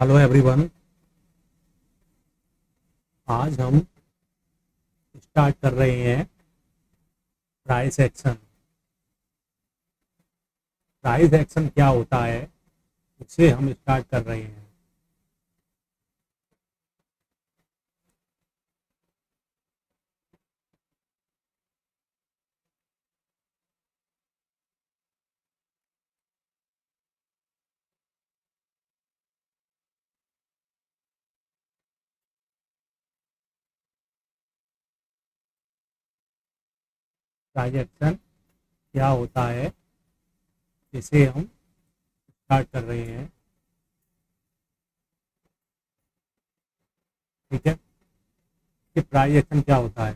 Hello everyone. आज हम start कर रहे हैं प्राइस एक्शन। प्राइस एक्शन क्या होता है उसे हम स्टार्ट कर रहे हैं। प्राइस एक्शन क्या होता है इसे हम स्टार्ट कर रहे हैं। ठीक है कि प्राइस एक्शन क्या होता है।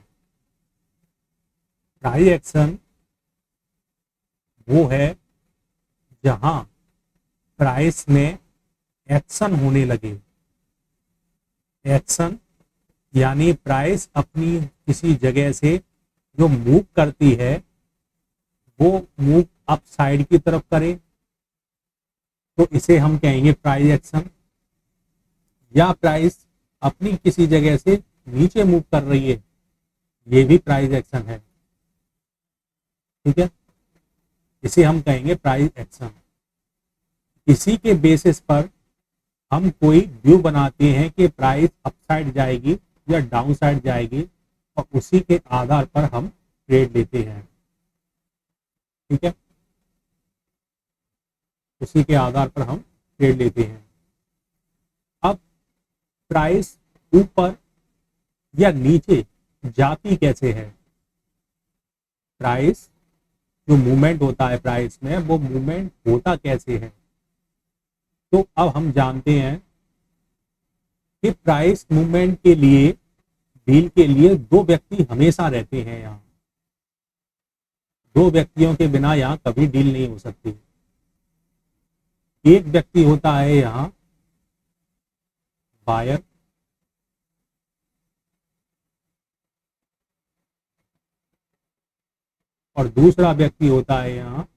प्राइस एक्शन वो है जहां प्राइस में एक्शन होने लगे। एक्शन यानी प्राइस अपनी किसी जगह से जो मूव करती है वो मूव अप साइड की तरफ करे तो इसे हम कहेंगे प्राइस एक्शन। या प्राइस अपनी किसी जगह से नीचे मूव कर रही है, ये भी प्राइस एक्शन है। ठीक है, इसे हम कहेंगे प्राइस एक्शन। इसी के बेसिस पर हम कोई व्यू बनाते हैं कि प्राइस अप साइड जाएगी या डाउन साइड जाएगी, और उसी के आधार पर हम ट्रेड लेते हैं। ठीक है, उसी के आधार पर हम ट्रेड लेते हैं। अब प्राइस ऊपर या नीचे जाती कैसे है। प्राइस जो मूवमेंट होता है प्राइस में, वो मूवमेंट होता कैसे है। तो अब हम जानते हैं कि प्राइस मूवमेंट के लिए, डील के लिए दो व्यक्ति हमेशा रहते हैं यहाँ। दो व्यक्तियों के बिना यहाँ कभी डील नहीं हो सकती। एक व्यक्ति होता है यहाँ बायर, और दूसरा व्यक्ति होता है यहाँ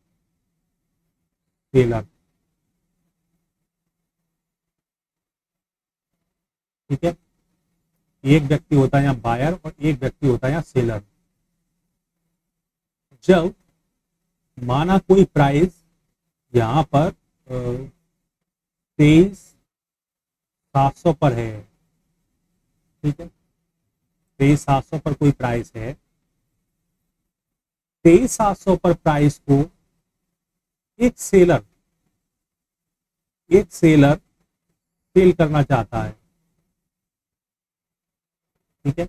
सेलर। ठीक है, एक व्यक्ति होता है यहाँ बायर और एक व्यक्ति होता है यहाँ सेलर। जब माना कोई प्राइस यहाँ पर 23,700 पर है। ठीक है, 23,700 पर कोई प्राइस है। 23,700 पर प्राइस को एक सेलर सेल करना चाहता है। ठीक है,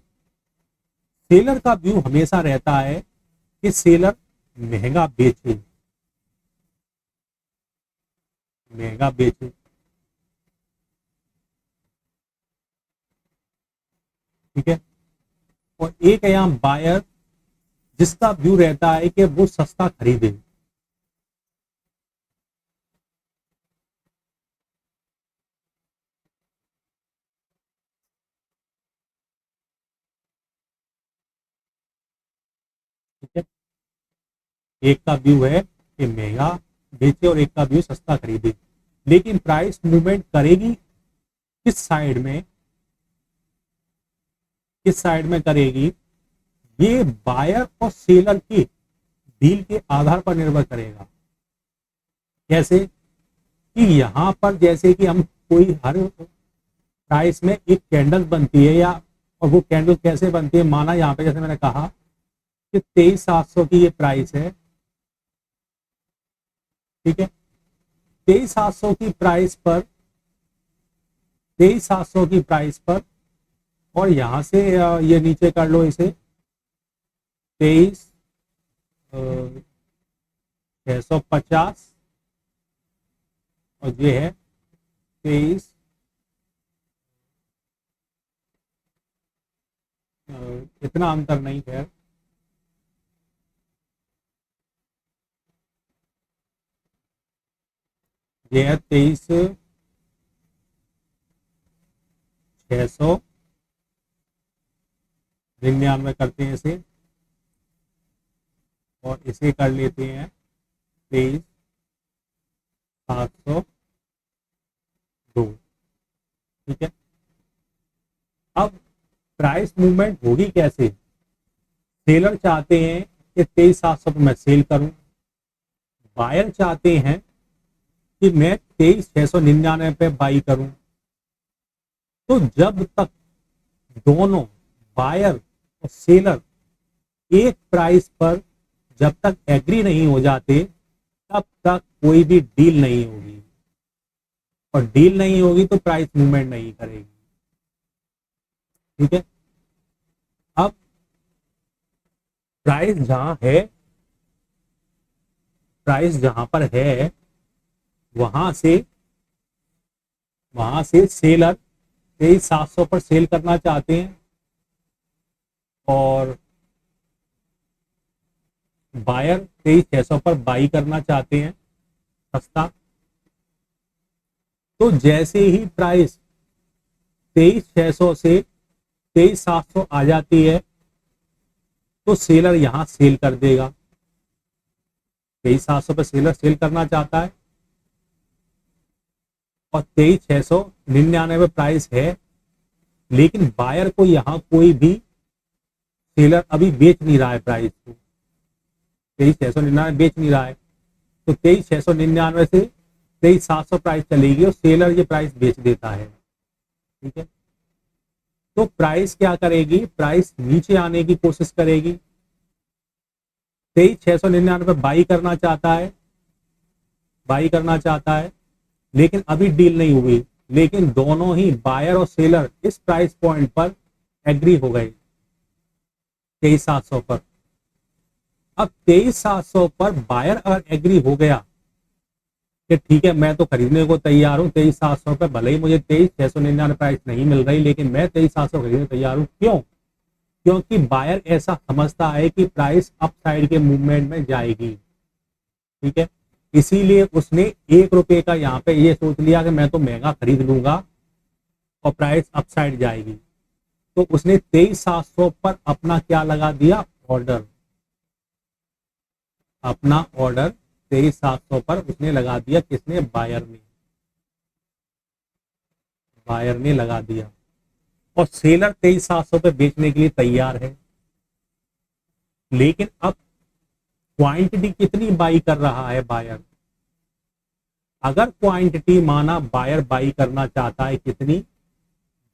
सेलर का व्यू हमेशा रहता है कि सेलर महंगा बेचे, महंगा बेचे। ठीक है, और एक है यहाँ बायर जिसका व्यू रहता है कि वो सस्ता खरीदे। ठीक है, एक का व्यू है कि महंगा बेचे और एक का व्यू सस्ता खरीदे। लेकिन प्राइस मूवमेंट करेगी किस साइड में, किस साइड में करेगी, ये बायर और सेलर की डील के आधार पर निर्भर करेगा। कैसे कि यहाँ पर जैसे कि हम कोई हर प्राइस में एक कैंडल बनती है, या और वो कैंडल कैसे बनती है, माना यहाँ पे जैसे मैंने कहा कि 23,700 की ये प्राइस है। ठीक है, 23,700 की प्राइस पर, 23,700 की प्राइस पर, और यहां से ये नीचे कर लो इसे 23,650, और ये है 23, इतना अंतर नहीं है। ये है 23,699 करते हैं इसे, और इसे कर लेते हैं 23,702। ठीक है। अब प्राइस मूवमेंट होगी कैसे? सेलर चाहते हैं कि 23,700 पे मैं सेल करूं, बायर चाहते हैं कि मैं 23,699 पे बाई करूं। तो जब तक दोनों बायर और सेलर एक प्राइस पर जब तक एग्री नहीं हो जाते तब तक कोई भी डील नहीं होगी, और डील नहीं होगी तो प्राइस मूवमेंट नहीं करेगी। ठीक है। अब प्राइस जहां है, प्राइस जहां पर है वहां से सेलर 23,700 पर सेल करना चाहते हैं और बायर 23,600 पर बाई करना चाहते हैं सस्ता। तो जैसे ही प्राइस 23,600 से 23,700 आ जाती है तो सेलर यहां सेल कर देगा। 23,700 पर सेलर सेल करना चाहता है और 23,699 प्राइस है, लेकिन बायर को यहां कोई भी सेलर अभी बेच नहीं रहा है प्राइस को, 23,699 बेच नहीं रहा है। तो 23,699 से 23,700 प्राइस चलेगी और सेलर ये प्राइस बेच देता है। ठीक है। तो प्राइस क्या करेगी? प्राइस नीचे आने की कोशिश करेगी। 23,699 बाई करना चाहता है, लेकिन अभी डील नहीं हुई, लेकिन दोनों ही बायर और सेलर इस प्राइस पॉइंट पर एग्री हो गए 23,700 पर। अब 23,700 पर बायर अगर एग्री हो गया कि ठीक है मैं तो खरीदने को तैयार हूं 23,700 पर, भले ही मुझे 23,699 प्राइस नहीं मिल रही, लेकिन मैं 23,700 खरीदने तैयार हूं। क्यों? क्योंकि बायर ऐसा समझता है कि प्राइस अप साइड के मूवमेंट में जाएगी। ठीक है। इसीलिए उसने 1 रुपए का यहाँ पे ये सोच लिया कि मैं तो महंगा खरीद लूंगा और प्राइस अप साइड जाएगी। तो उसने 23,700 पर अपना क्या लगा दिया? ऑर्डर। अपना ऑर्डर 23,700 पर उसने लगा दिया। किसने? बायर ने लगा दिया। और सेलर 23,700 पे बेचने के लिए तैयार है, लेकिन अब क्वांटिटी कितनी बाई कर रहा है बायर? अगर क्वांटिटी माना बायर बाई करना चाहता है कितनी?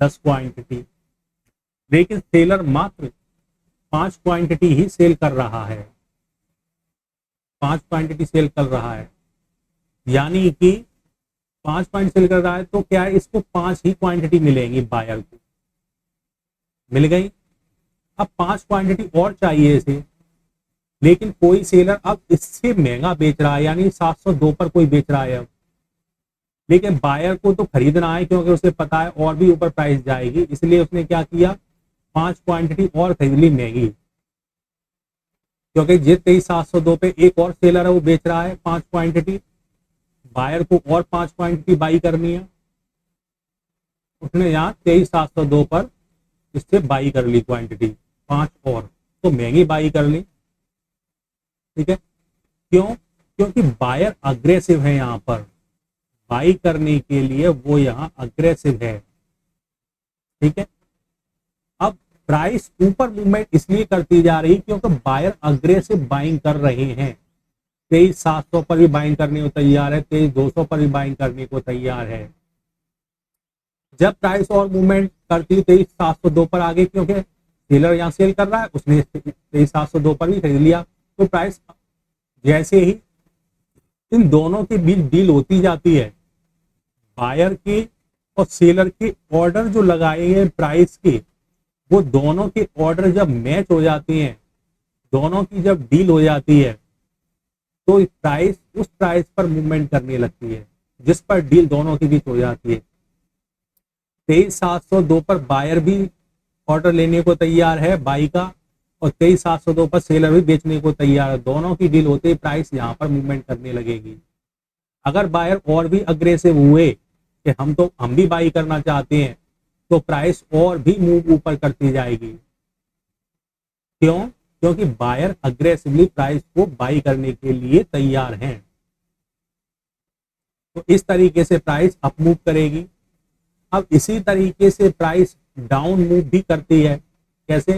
10 क्वांटिटी, लेकिन सेलर मात्र 5 क्वांटिटी ही सेल कर रहा है। 5 क्वांटिटी सेल कर रहा है, यानी कि 5 क्वांटिटी सेल कर रहा है, तो क्या है, इसको 5 ही क्वांटिटी मिलेंगी, बायर को मिल गई। अब 5 क्वांटिटी और चाहिए इसे, लेकिन कोई सेलर अब इससे महंगा बेच रहा है, यानी 702 पर कोई बेच रहा है अब, लेकिन बायर को तो खरीदना है क्योंकि उसे पता है और भी ऊपर प्राइस जाएगी। इसलिए उसने क्या किया? 5 क्वांटिटी और खरीद ली महंगी, क्योंकि जिस 23,702 पे एक और सेलर है वो बेच रहा है 5 क्वांटिटी, बायर को और 5 क्वांटिटी बाई करनी है। उसने यहाँ 23,702 पर इससे बाई कर ली क्वांटिटी 5 और, तो महंगी बाई कर ली। ठीक है। क्यों? क्योंकि बायर अग्रेसिव है, यहाँ पर बाई करने के लिए वो यहाँ अग्रेसिव है। ठीक है। अब प्राइस ऊपर मूवमेंट इसलिए करती जा रही क्योंकि बायर अग्रेसिव बाइंग कर रहे हैं। 23,700 पर भी बाइंग करने को तैयार है, 23,200 पर भी बाइंग करने को तैयार है। जब प्राइस और मूवमेंट करती 23,702 पर आ गई, क्योंकि सेलर यहाँ सेल कर रहा है, उसने 23,702 पर भी खरीद लिया। तो प्राइस जैसे ही इन दोनों के बीच डील होती जाती है, बायर के और सेलर के ऑर्डर जो लगाए हैं प्राइस के, वो दोनों के ऑर्डर जब मैच हो जाते हैं, दोनों की जब डील हो जाती है, तो प्राइस उस प्राइस पर मूवमेंट करने लगती है जिस पर डील दोनों के बीच हो जाती है। 23,702 पर बायर भी ऑर्डर लेने को तैयार है बाई का, और 23,702 पर सेलर भी बेचने को तैयार है। दोनों की डील होते ही प्राइस यहाँ पर मूवमेंट करने लगेगी। अगर बायर और भी अग्रेसिव हुए कि हम भी बाई करना चाहते हैं, तो प्राइस और भी मूव ऊपर करती जाएगी। क्यों? क्योंकि बायर अग्रेसिवली प्राइस को बाई करने के लिए तैयार हैं। तो इस तरीके से प्राइस अप मूव करेगी। अब इसी तरीके से प्राइस डाउन मूव भी करती है। कैसे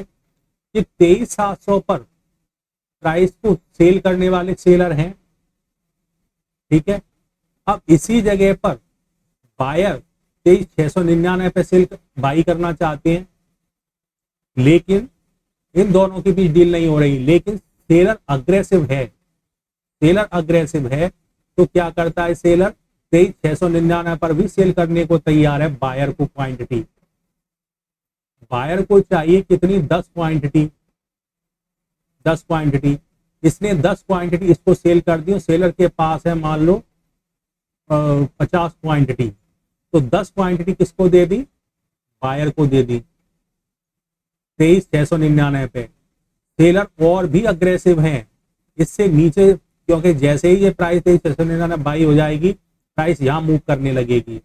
कि 23,700 पर प्राइस को सेल करने वाले सेलर हैं, ठीक है। अब इसी जगह पर बायर 23,699 पे सेल बाई करना चाहते हैं, लेकिन इन दोनों के बीच डील नहीं हो रही, लेकिन सेलर अग्रेसिव है। सेलर अग्रेसिव है तो क्या करता है सेलर, 23,699 पर भी सेल करने को तैयार है बायर को क्वांटिटी। बायर को चाहिए कितनी, 10 क्वांटिटी। 10 क्वांटिटी इसने 10 क्वांटिटी इसको सेल कर दी। सेलर के पास है मान लो 50 क्वांटिटी, तो 10 क्वांटिटी किसको दे दी, बायर को दे दी 23,699 पे। सेलर और भी अग्रेसिव हैं इससे नीचे, क्योंकि जैसे ही ये प्राइस 23,699 बाई हो जाएगी प्राइस यहां मूव करने लगेगी।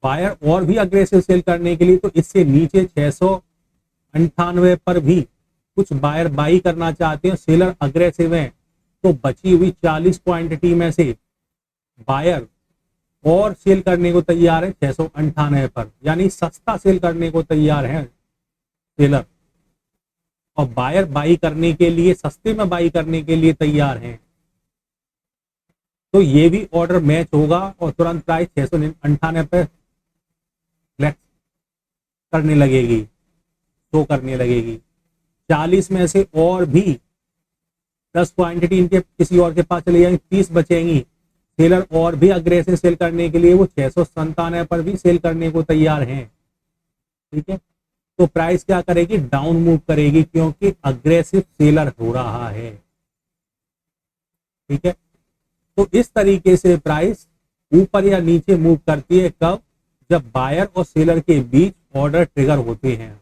बायर और भी अग्रेसिव सेल करने के लिए तो इससे नीचे 698 पर भी कुछ बायर बाई करना चाहते हैं, सेलर अग्रेसिव हैं, तो बची हुई 40 क्वांटिटी में से बायर और सेल करने को तैयार है 698 पर, यानी सस्ता सेल करने को तैयार है सेलर, और बायर बाई करने के लिए, सस्ते में बाई करने के लिए तैयार हैं। तो ये भी ऑर्डर मैच होगा और तुरंत प्राइस 698 पे करने लगेगी, शो करने लगेगी। 40 में से और भी 10 क्वांटिटी इनके किसी और के पास चली जाएंगी, 30 बचेंगी। सेलर और भी अग्रेसिव सेल करने के लिए वो 697 पर भी सेल करने को तैयार हैं, ठीक है। तो प्राइस क्या करेगी, डाउन मूव करेगी, क्योंकि अग्रेसिव सेलर हो रहा है, ठीक है। तो इस तरीके से प्राइस ऊपर या नीचे मूव करती है, कब, जब बायर और सेलर के बीच ऑर्डर ट्रिगर होते हैं।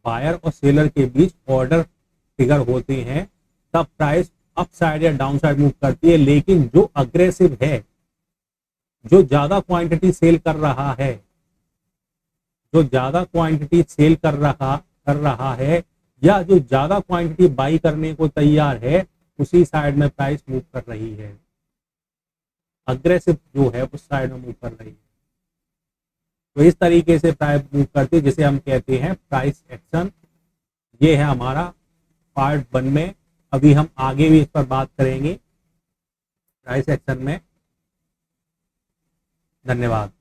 बायर और सेलर के बीच ऑर्डर ट्रिगर होते हैं तब प्राइस अप साइड या डाउन साइड मूव करती है। लेकिन जो अग्रेसिव है, जो ज्यादा क्वांटिटी सेल कर रहा है, जो ज्यादा क्वांटिटी सेल कर रहा है या जो ज्यादा क्वांटिटी बाई करने को तैयार है, उसी साइड में प्राइस मूव कर रही है। अग्रेसिव जो है उस साइड में मूव कर रही है। तो इस तरीके से प्राइस मूव करती है, जिसे हम कहते हैं प्राइस एक्शन। ये है हमारा पार्ट 1 में। अभी हम आगे भी इस पर बात करेंगे प्राइस एक्शन में। धन्यवाद।